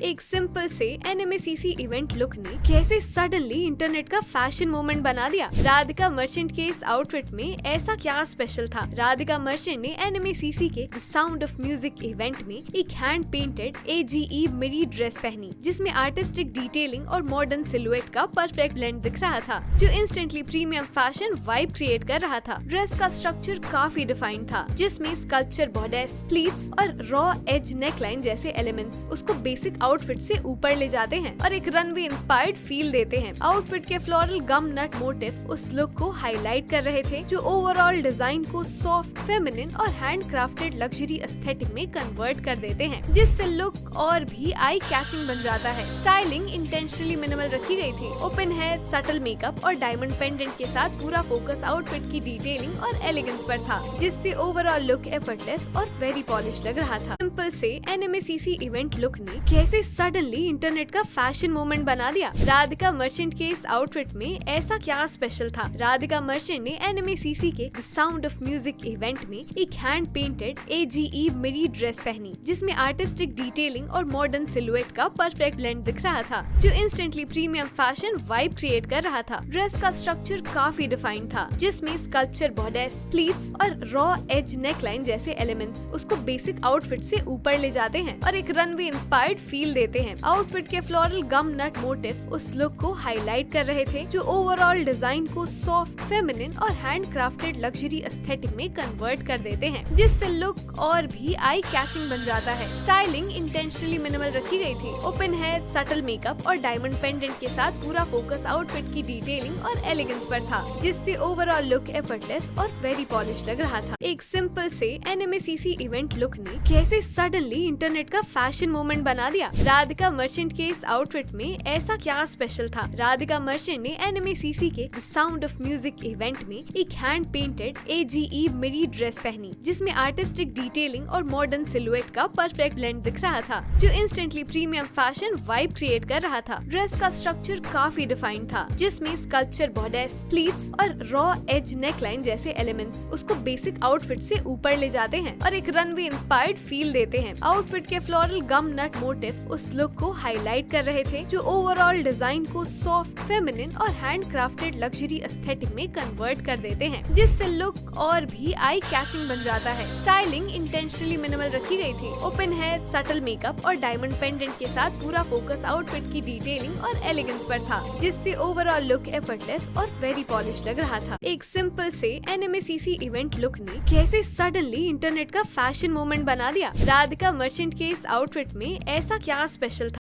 एक सिंपल से NMACC event look ने कैसे सडनली इंटरनेट का फैशन मोमेंट बना दिया। राधिका मर्चेंट के इस आउटफिट में ऐसा क्या स्पेशल था? राधिका मर्चेंट ने एनएमएसीसी के the sound of music event में एक हैंड पेंटेड एजीई मिरी ड्रेस पहनी, जिसमें आर्टिस्टिक डिटेलिंग और मॉडर्न सिलुएट का परफेक्ट ब्लेंड दिख रहा था, जो instantly premium fashion vibe create कर रहा था। ड्रेस का स्ट्रक्चर काफी डिफाइंड था, जिसमें स्कल्पचर बॉर्डर्स, प्लीट्स और रॉ एज नेकलाइन जैसे एलिमेंट्स उसको बेसिक आउटफिट से ऊपर ले जाते हैं और एक रनवे इंस्पायर्ड फील देते हैं। आउटफिट के फ्लोरल गम नट मोटिव्स उस लुक को हाईलाइट कर रहे थे, जो ओवरऑल डिजाइन को सॉफ्ट, फेमिनिन और हैंड क्राफ्टेड लग्जरी एस्थेटिक में कन्वर्ट कर देते हैं, जिससे लुक और भी आई कैचिंग बन जाता है। स्टाइलिंग इंटेंशनली मिनिमल रखी गई थी। ओपन हेयर, सटल मेकअप और डायमंड पेंडेंट के साथ पूरा फोकस आउटफिट की डिटेलिंग और एलिगेंस पर था, जिससे ओवरऑल लुक एफर्टलेस और वेरी पॉलिश लग रहा था। सिंपल से एनएमएसीसी इवेंट लुक ने कैसे सडनली इंटरनेट का फैशन मोमेंट बना दिया। राधिका मर्चेंट के इस आउटफिट में ऐसा क्या स्पेशल था? राधिका मर्चेंट ने एनएमएसीसी के the sound of music event में एक हैंड पेंटेड एजीई मिरी ड्रेस पहनी, जिसमें आर्टिस्टिक डिटेलिंग और मॉडर्न सिलुएट का परफेक्ट ब्लेंड दिख रहा था, जो instantly premium fashion vibe create कर रहा था। ड्रेस का स्ट्रक्चर काफी डिफाइंड था, जिसमें स्कल्पचर बॉर्डर्स, प्लीट्स और रॉ एज नेकलाइन जैसे एलिमेंट्स उसको बेसिक आउटफिट से ऊपर ले जाते हैं और एक रनवे इंस्पायर्ड फील देते हैं। आउटफिट के फ्लोरल गम नट मोटिव्स उस लुक को हाईलाइट कर रहे थे, जो ओवरऑल डिजाइन को सॉफ्ट, फेमिनिन और हैंड क्राफ्टेड लग्जरी एस्थेटिक में कन्वर्ट कर देते हैं, जिससे लुक और भी आई कैचिंग बन जाता है। स्टाइलिंग इंटेंशनली मिनिमल रखी गई थी। ओपन हेयर, सटल मेकअप और डायमंड पेंडेंट के साथ पूरा फोकस आउटफिट की डिटेलिंग और एलिगेंस पर था, जिससे ओवरऑल लुक एफर्टलेस और वेरी पॉलिश लग रहा था। एक सिंपल से एनएमएसीसी इवेंट लुक ने कैसे सडनली इंटरनेट का फैशन मोमेंट बना दिया। राधिका मर्चेंट के इस आउटफिट में ऐसा क्या स्पेशल था? राधिका मर्चेंट ने एनएमएसीसी के the sound of music event में एक हैंड पेंटेड एजीई मिरी ड्रेस पहनी, जिसमें आर्टिस्टिक डिटेलिंग और मॉडर्न सिलुएट का परफेक्ट ब्लेंड दिख रहा था, जो instantly premium fashion vibe create कर रहा था। ड्रेस का स्ट्रक्चर काफी डिफाइंड था, जिसमें स्कल्पचर बॉर्डर्स, प्लीट्स और रॉ एज नेकलाइन जैसे एलिमेंट्स उसको बेसिक आउटफिट से ऊपर ले जाते हैं और एक रनवे इंस्पायर्ड फील देते हैं। आउटफिट के फ्लोरल गम नट मोटिव्स उस लुक को हाईलाइट कर रहे थे, जो ओवरऑल डिजाइन को सॉफ्ट, फेमिनिन और हैंड क्राफ्टेड लग्जरी एस्थेटिक में कन्वर्ट कर देते हैं, जिससे लुक और भी आई कैचिंग बन जाता है। स्टाइलिंग इंटेंशनली मिनिमल रखी गई थी। ओपन हेयर, सटल मेकअप और डायमंड पेंडेंट के साथ पूरा फोकस आउटफिट की डिटेलिंग और एलिगेंस पर था, जिससे ओवरऑल लुक एफर्टलेस और वेरी पॉलिश लग रहा था। एक सिंपल से एनएमएसीसी इवेंट लुक ने कैसे सडनली इंटरनेट का फैशन मोमेंट बना दिया। राधिका मर्चेंट के इस आउटफिट में ऐसा क्या स्पेशल था?